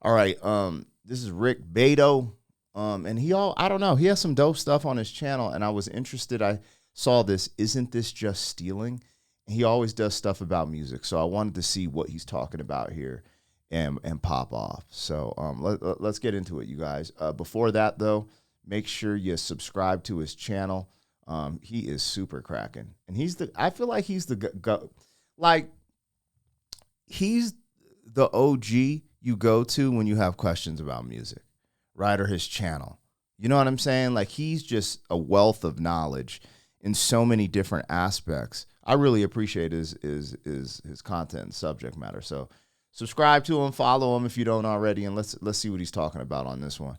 All right. This is Rick Beato. And I don't know, he has some dope stuff on his channel, and I was interested. I saw this, Isn't This Just Stealing? He always does stuff about music, so I wanted to see what he's talking about here and pop off. So let's get into it, you guys. Before that, though, make sure you subscribe to his channel. He is super cracking, and I feel like he's he's the OG you go to when you have questions about music, right? Or his channel. You know what I'm saying? Like, he's just a wealth of knowledge in so many different aspects. I really appreciate his content and subject matter. So subscribe to him, follow him if you don't already, and let's see what he's talking about on this one.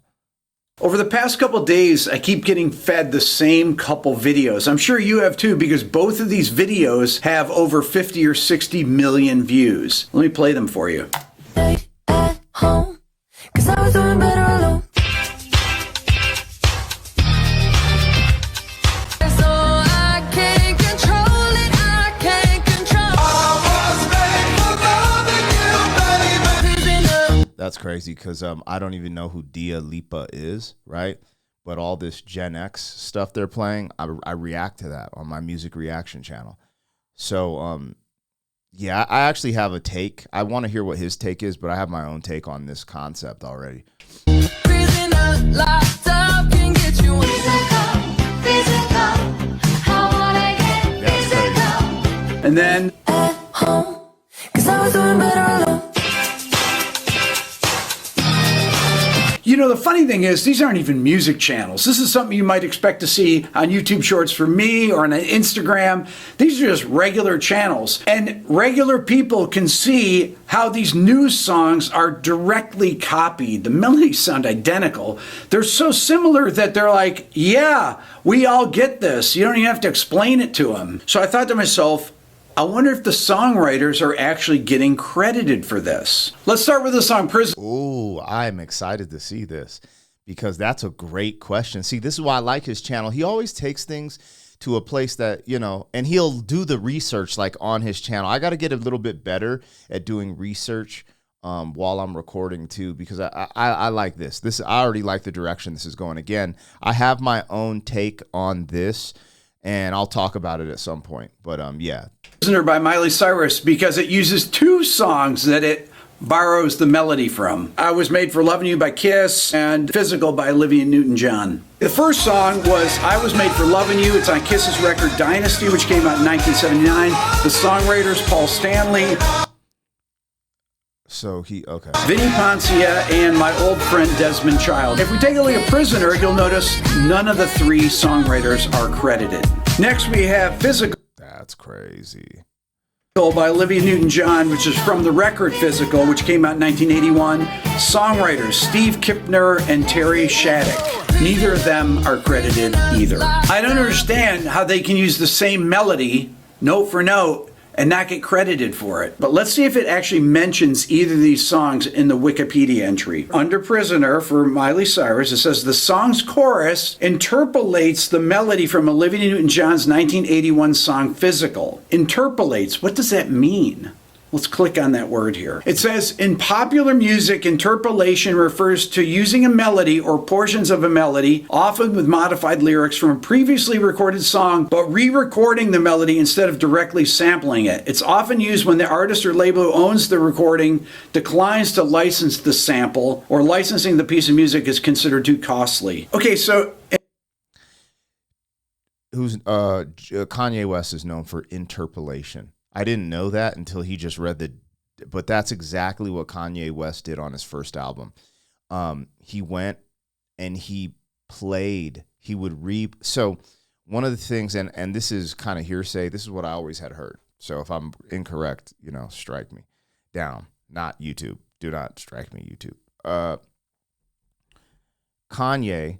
Over the past couple days, I keep getting fed the same couple videos. I'm sure you have too, because both of these videos have over 50 or 60 million views. Let me play them for you. At home, 'cause I was doing better alone. That's crazy, because I don't even know who Lipa is, right? But all this Gen X stuff they're playing, I react to that on my music reaction channel. So, yeah, I actually have a take. I want to hear what his take is, but I have my own take on this concept already. And then... At home, 'cause I was doing better alone. You know, the funny thing is, these aren't even music channels. This is something you might expect to see on YouTube Shorts for me or on Instagram. These are just regular channels. And regular people can see how these news songs are directly copied. The melodies sound identical. They're so similar that they're like, yeah, we all get this. You don't even have to explain it to them. So I thought to myself, I wonder if the songwriters are actually getting credited for this. Let's start with the song Prison. Ooh, I'm excited to see this, because that's a great question. See, this is why I like his channel. He always takes things to a place that, you know, and he'll do the research like on his channel. I got to get a little bit better at doing research while I'm recording too, because I like this. I already like the direction this is going. Again, I have my own take on this, and I'll talk about it at some point. But yeah. Prisoner by Miley Cyrus, because it uses two songs that it borrows the melody from. I Was Made for Loving You by Kiss and Physical by Olivia Newton-John. The first song was I Was Made for Loving You. It's on Kiss's record Dynasty, which came out in 1979. The songwriters, Paul Stanley. So okay. Vinnie Poncia and my old friend Desmond Child. If we take a look at Prisoner, you'll notice none of the three songwriters are credited. Next we have Physical. That's crazy. By Olivia Newton-John, which is from the record Physical, which came out in 1981. Songwriters Steve Kipner and Terry Shattuck. Neither of them are credited either. I don't understand how they can use the same melody, note for note, and not get credited for it. But let's see if it actually mentions either of these songs in the Wikipedia entry. Under Prisoner for Miley Cyrus, it says the song's chorus interpolates the melody from Olivia Newton-John's 1981 song Physical. Interpolates, what does that mean? Let's click on that word here. It says, in popular music, interpolation refers to using a melody or portions of a melody, often with modified lyrics from a previously recorded song, but re-recording the melody instead of directly sampling it. It's often used when the artist or label who owns the recording declines to license the sample, or licensing the piece of music is considered too costly. Okay, so... Kanye West is known for interpolation. I didn't know that until he just read but that's exactly what Kanye West did on his first album. He went and he played, so one of the things, and this is kind of hearsay, this is what I always had heard. So if I'm incorrect, strike me down, not YouTube. Do not strike me, YouTube. Kanye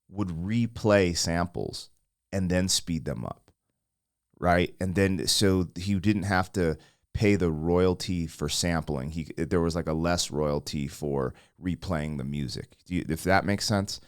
would replay samples and then speed them up. Right. And then so he didn't have to pay the royalty for sampling. There was like a less royalty for replaying the music, if that makes sense.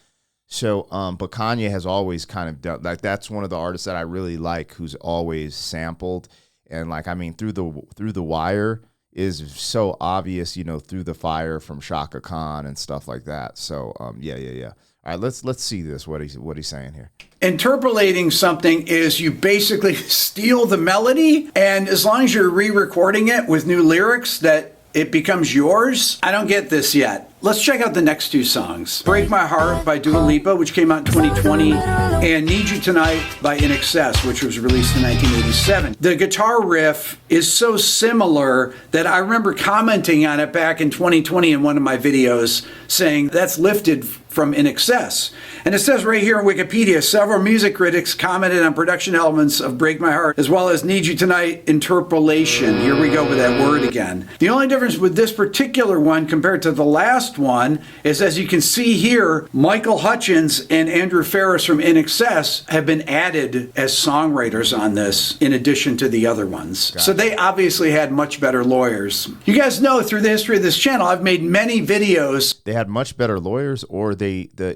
So but Kanye has always kind of done, like, that's one of the artists that I really like, who's always sampled. And like, I mean, through the wire, is so obvious, through the fire from Shaka Khan and stuff like that. So yeah. All right, let's see this. What he's saying here. Interpolating something is you basically steal the melody, and as long as you're re-recording it with new lyrics, that it becomes yours. I don't get this yet. Let's check out the next two songs. Break My Heart by Dua Lipa, which came out in 2020, and Need You Tonight by INXS, which was released in 1987. The guitar riff is so similar that I remember commenting on it back in 2020 in one of my videos, saying that's lifted from INXS. And it says right here in Wikipedia, several music critics commented on production elements of Break My Heart, as well as Need You Tonight interpolation. Here we go with that word again. The only difference with this particular one compared to the last one is, as you can see here, Michael Hutchins and Andrew Ferris from INXS have been added as songwriters on this in addition to the other ones. Gotcha. So they obviously had much better lawyers. You guys know through the history of this channel, I've made many videos. They had much better lawyers, or the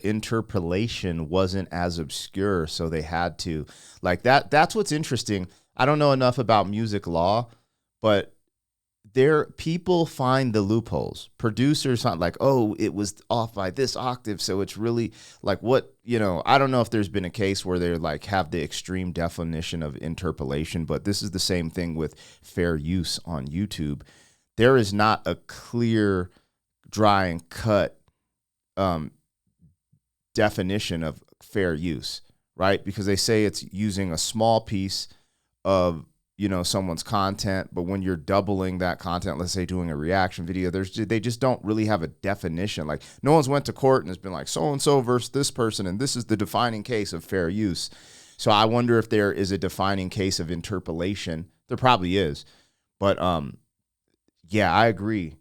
interpolation wasn't as obscure, so they had to like that. That's what's interesting. I don't know enough about music law, but people find the loopholes. Producers find like, oh, it was off by this octave, so it's really like what, I don't know if there's been a case where they like have the extreme definition of interpolation, but this is the same thing with fair use on YouTube. There is not a clear, dry and cut definition of fair use, right? Because they say it's using a small piece of someone's content, but when you're doubling that content, let's say doing a reaction video, they just don't really have a definition. Like no one's went to court and has been like so-and-so versus this person, and this is the defining case of fair use. So I wonder if there is a defining case of interpolation. There probably is. But yeah, I agree.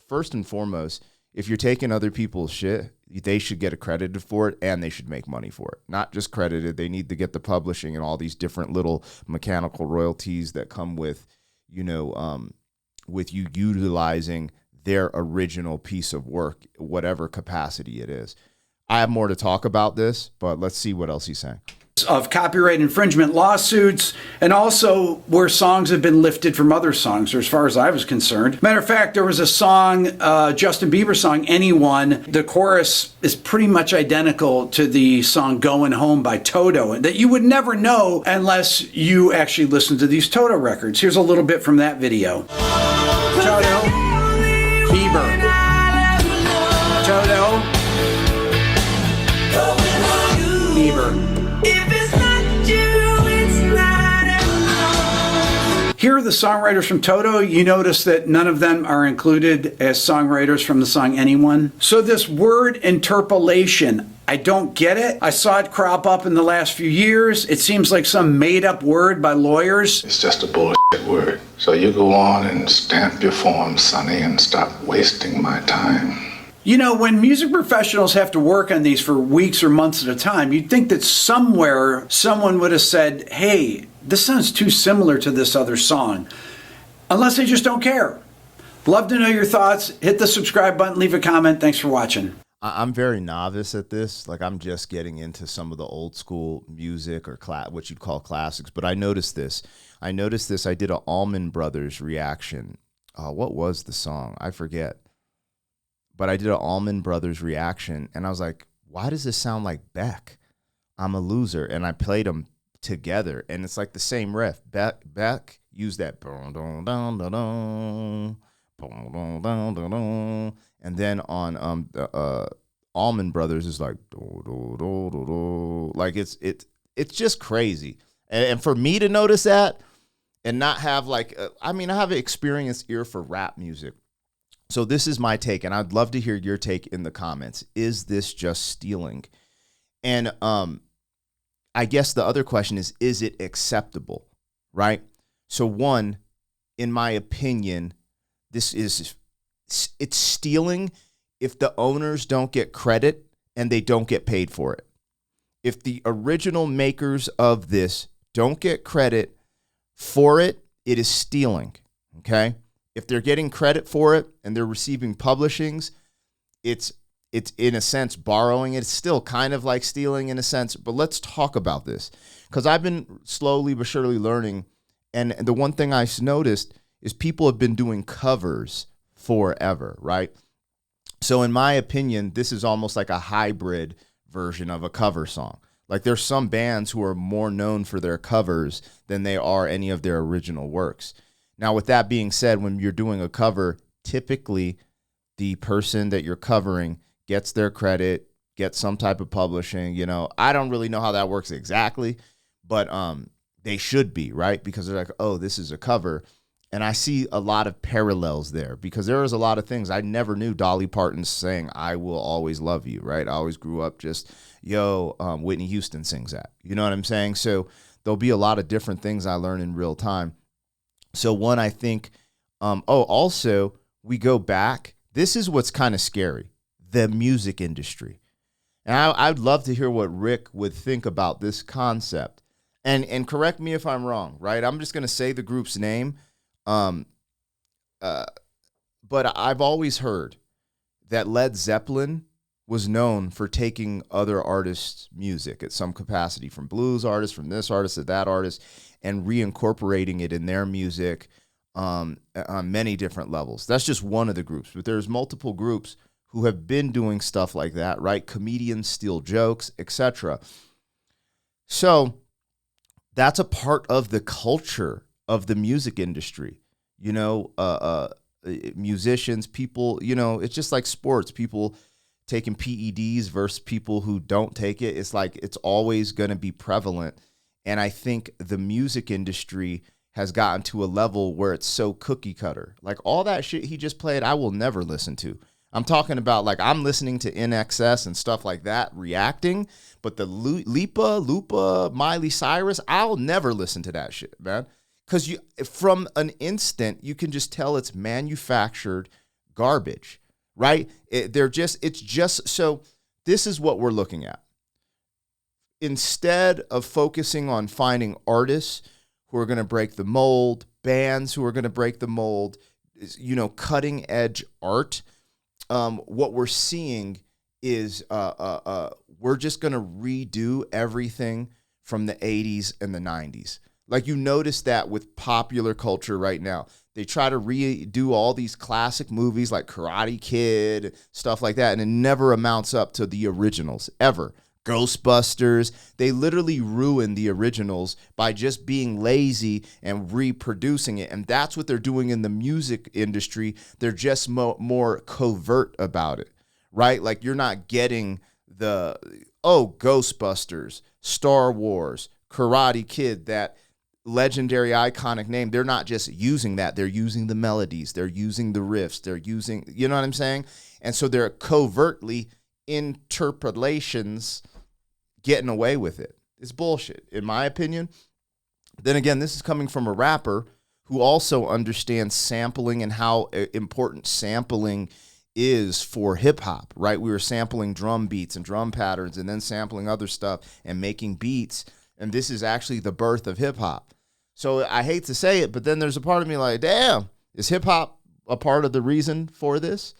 First and foremost, if you're taking other people's shit, they should get accredited for it, and they should make money for it. Not just credited. They need to get the publishing and all these different little mechanical royalties that come with, with you utilizing their original piece of work, whatever capacity it is. I have more to talk about this, but let's see what else he's saying. Of copyright infringement lawsuits, and also where songs have been lifted from other songs, or as far as I was concerned. Matter of fact, there was a song, Justin Bieber song, Anyone. The chorus is pretty much identical to the song Going Home by Toto, that you would never know unless you actually listen to these Toto records. Here's a little bit from that video. Toto, Bieber. Toto, Bieber. Here are the songwriters from Toto. You notice that none of them are included as songwriters from the song Anyone. So this word interpolation, I don't get it. I saw it crop up in the last few years. It seems like some made-up word by lawyers. It's just a bullshit word. So you go on and stamp your form, Sonny, and stop wasting my time. When music professionals have to work on these for weeks or months at a time, you'd think that somewhere someone would have said, hey, this sounds too similar to this other song. Unless they just don't care. Love to know your thoughts. Hit the subscribe button, leave a comment. Thanks for watching. I'm very novice at this. Like I'm just getting into some of the old school music or what you'd call classics. But I noticed this. I did an Allman Brothers reaction. What was the song? I forget. But I did an Allman Brothers reaction, and I was like, why does this sound like Beck? I'm a Loser. And I played them together, and it's like the same riff. Beck used that, and then on Allman Brothers is like, like it's just crazy. And for me to notice that and not have like, I have an experienced ear for rap music. So this is my take, and I'd love to hear your take in the comments. Is this just stealing? And I guess the other question is it acceptable, right? So one, in my opinion, it's stealing if the owners don't get credit and they don't get paid for it. If the original makers of this don't get credit for it, it is stealing, okay? If they're getting credit for it and they're receiving publishings, it's in a sense borrowing. It's still kind of like stealing in a sense, but let's talk about this because I've been slowly but surely learning. And the one thing I noticed is people have been doing covers forever, right? So in my opinion, this is almost like a hybrid version of a cover song. Like there's some bands who are more known for their covers than they are any of their original works. Now, with that being said, when you're doing a cover, typically the person that you're covering gets their credit, gets some type of publishing. You know, I don't really know how that works exactly, but they should be, right? Because they're like, oh, this is a cover. And I see a lot of parallels there because there is a lot of things. I never knew Dolly Parton saying, I will always love you, right? I always grew up just, Whitney Houston sings that. You know what I'm saying? So there'll be a lot of different things I learn in real time. So one, I think, also we go back. This is what's kind of scary, the music industry. And I'd love to hear what Rick would think about this concept. And correct me if I'm wrong, right? I'm just going to say the group's name. But I've always heard that Led Zeppelin was known for taking other artists' music at some capacity, from blues artists, from this artist to that artist, and reincorporating it in their music on many different levels. That's just one of the groups, but there's multiple groups who have been doing stuff like that, right? Comedians steal jokes, etc. So that's a part of the culture of the music industry. Musicians, people, it's just like sports. People taking PEDs versus people who don't take it. It's like it's always going to be prevalent. And I think the music industry has gotten to a level where it's so cookie cutter. Like all that shit he just played, I will never listen to. I'm talking about like I'm listening to INXS and stuff like that, reacting. But the Lipa, Miley Cyrus, I'll never listen to that shit, man. Because from an instant, you can just tell it's manufactured garbage, right? So this is what we're looking at. Instead of focusing on finding artists who are going to break the mold, bands who are going to break the mold, cutting edge art, what we're seeing is we're just going to redo everything from the 80s and the 90s. Like you notice that with popular culture right now. They try to redo all these classic movies like Karate Kid, stuff like that, and it never amounts up to the originals, ever. Ghostbusters, they literally ruin the originals by just being lazy and reproducing it. And that's what they're doing in the music industry. They're just more covert about it, right? Like you're not getting Ghostbusters, Star Wars, Karate Kid, that legendary iconic name. They're not just using that. They're using the melodies. They're using the riffs. They're using, you know what I'm saying? And so they're covertly interpolations getting away with it. It's bullshit, in my opinion. Then again, this is coming from a rapper who also understands sampling and how important sampling is for hip hop, right? We were sampling drum beats and drum patterns and then sampling other stuff and making beats. And this is actually the birth of hip hop. So I hate to say it, but then there's a part of me like, damn, is hip hop a part of the reason for this?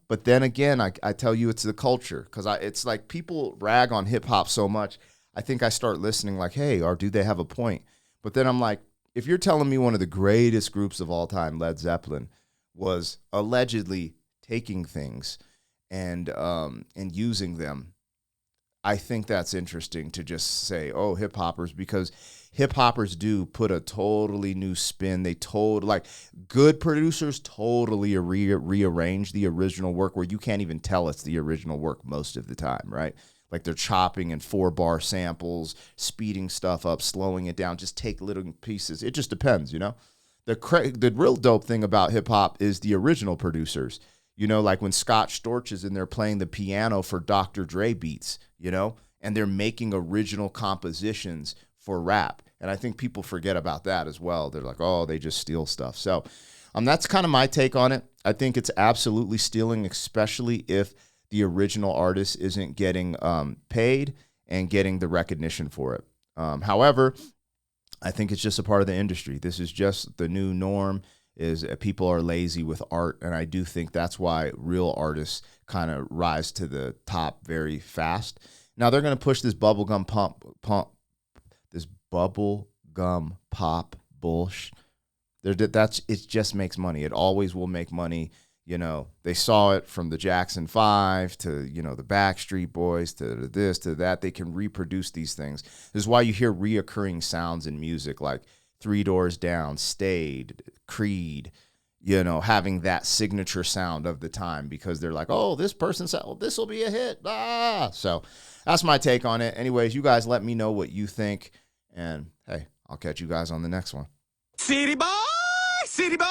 But then again, I tell you it's the culture, because it's like people rag on hip hop so much. I think I start listening like, hey, or do they have a point? But then I'm like, if you're telling me one of the greatest groups of all time, Led Zeppelin, was allegedly taking things and using them, I think that's interesting to just say, oh, hip hoppers, because hip hoppers do put a totally new spin. Good producers totally rearrange the original work where you can't even tell it's the original work most of the time, right? Like they're chopping in 4-bar samples, speeding stuff up, slowing it down, just take little pieces. It just depends, The real dope thing about hip hop is the original producers. Like when Scott Storch is in there playing the piano for Dr. Dre beats, and they're making original compositions for rap. And I think people forget about that as well. They're like, oh, they just steal stuff. So that's kind of my take on it. I think it's absolutely stealing, especially if the original artist isn't getting paid and getting the recognition for it. However, I think it's just a part of the industry. This is just the new norm, is people are lazy with art. And I do think that's why real artists kind of rise to the top very fast. Now they're going to push this bubblegum pop bullshit. It just makes money. It always will make money. They saw it from the Jackson 5 to, the Backstreet Boys to this, to that. They can reproduce these things. This is why you hear reoccurring sounds in music like Three Doors Down, Stayed, Creed, having that signature sound of the time because they're like, oh, this person said, well, this will be a hit. So that's my take on it. Anyways, you guys let me know what you think. And, hey, I'll catch you guys on the next one. City boy, city boy.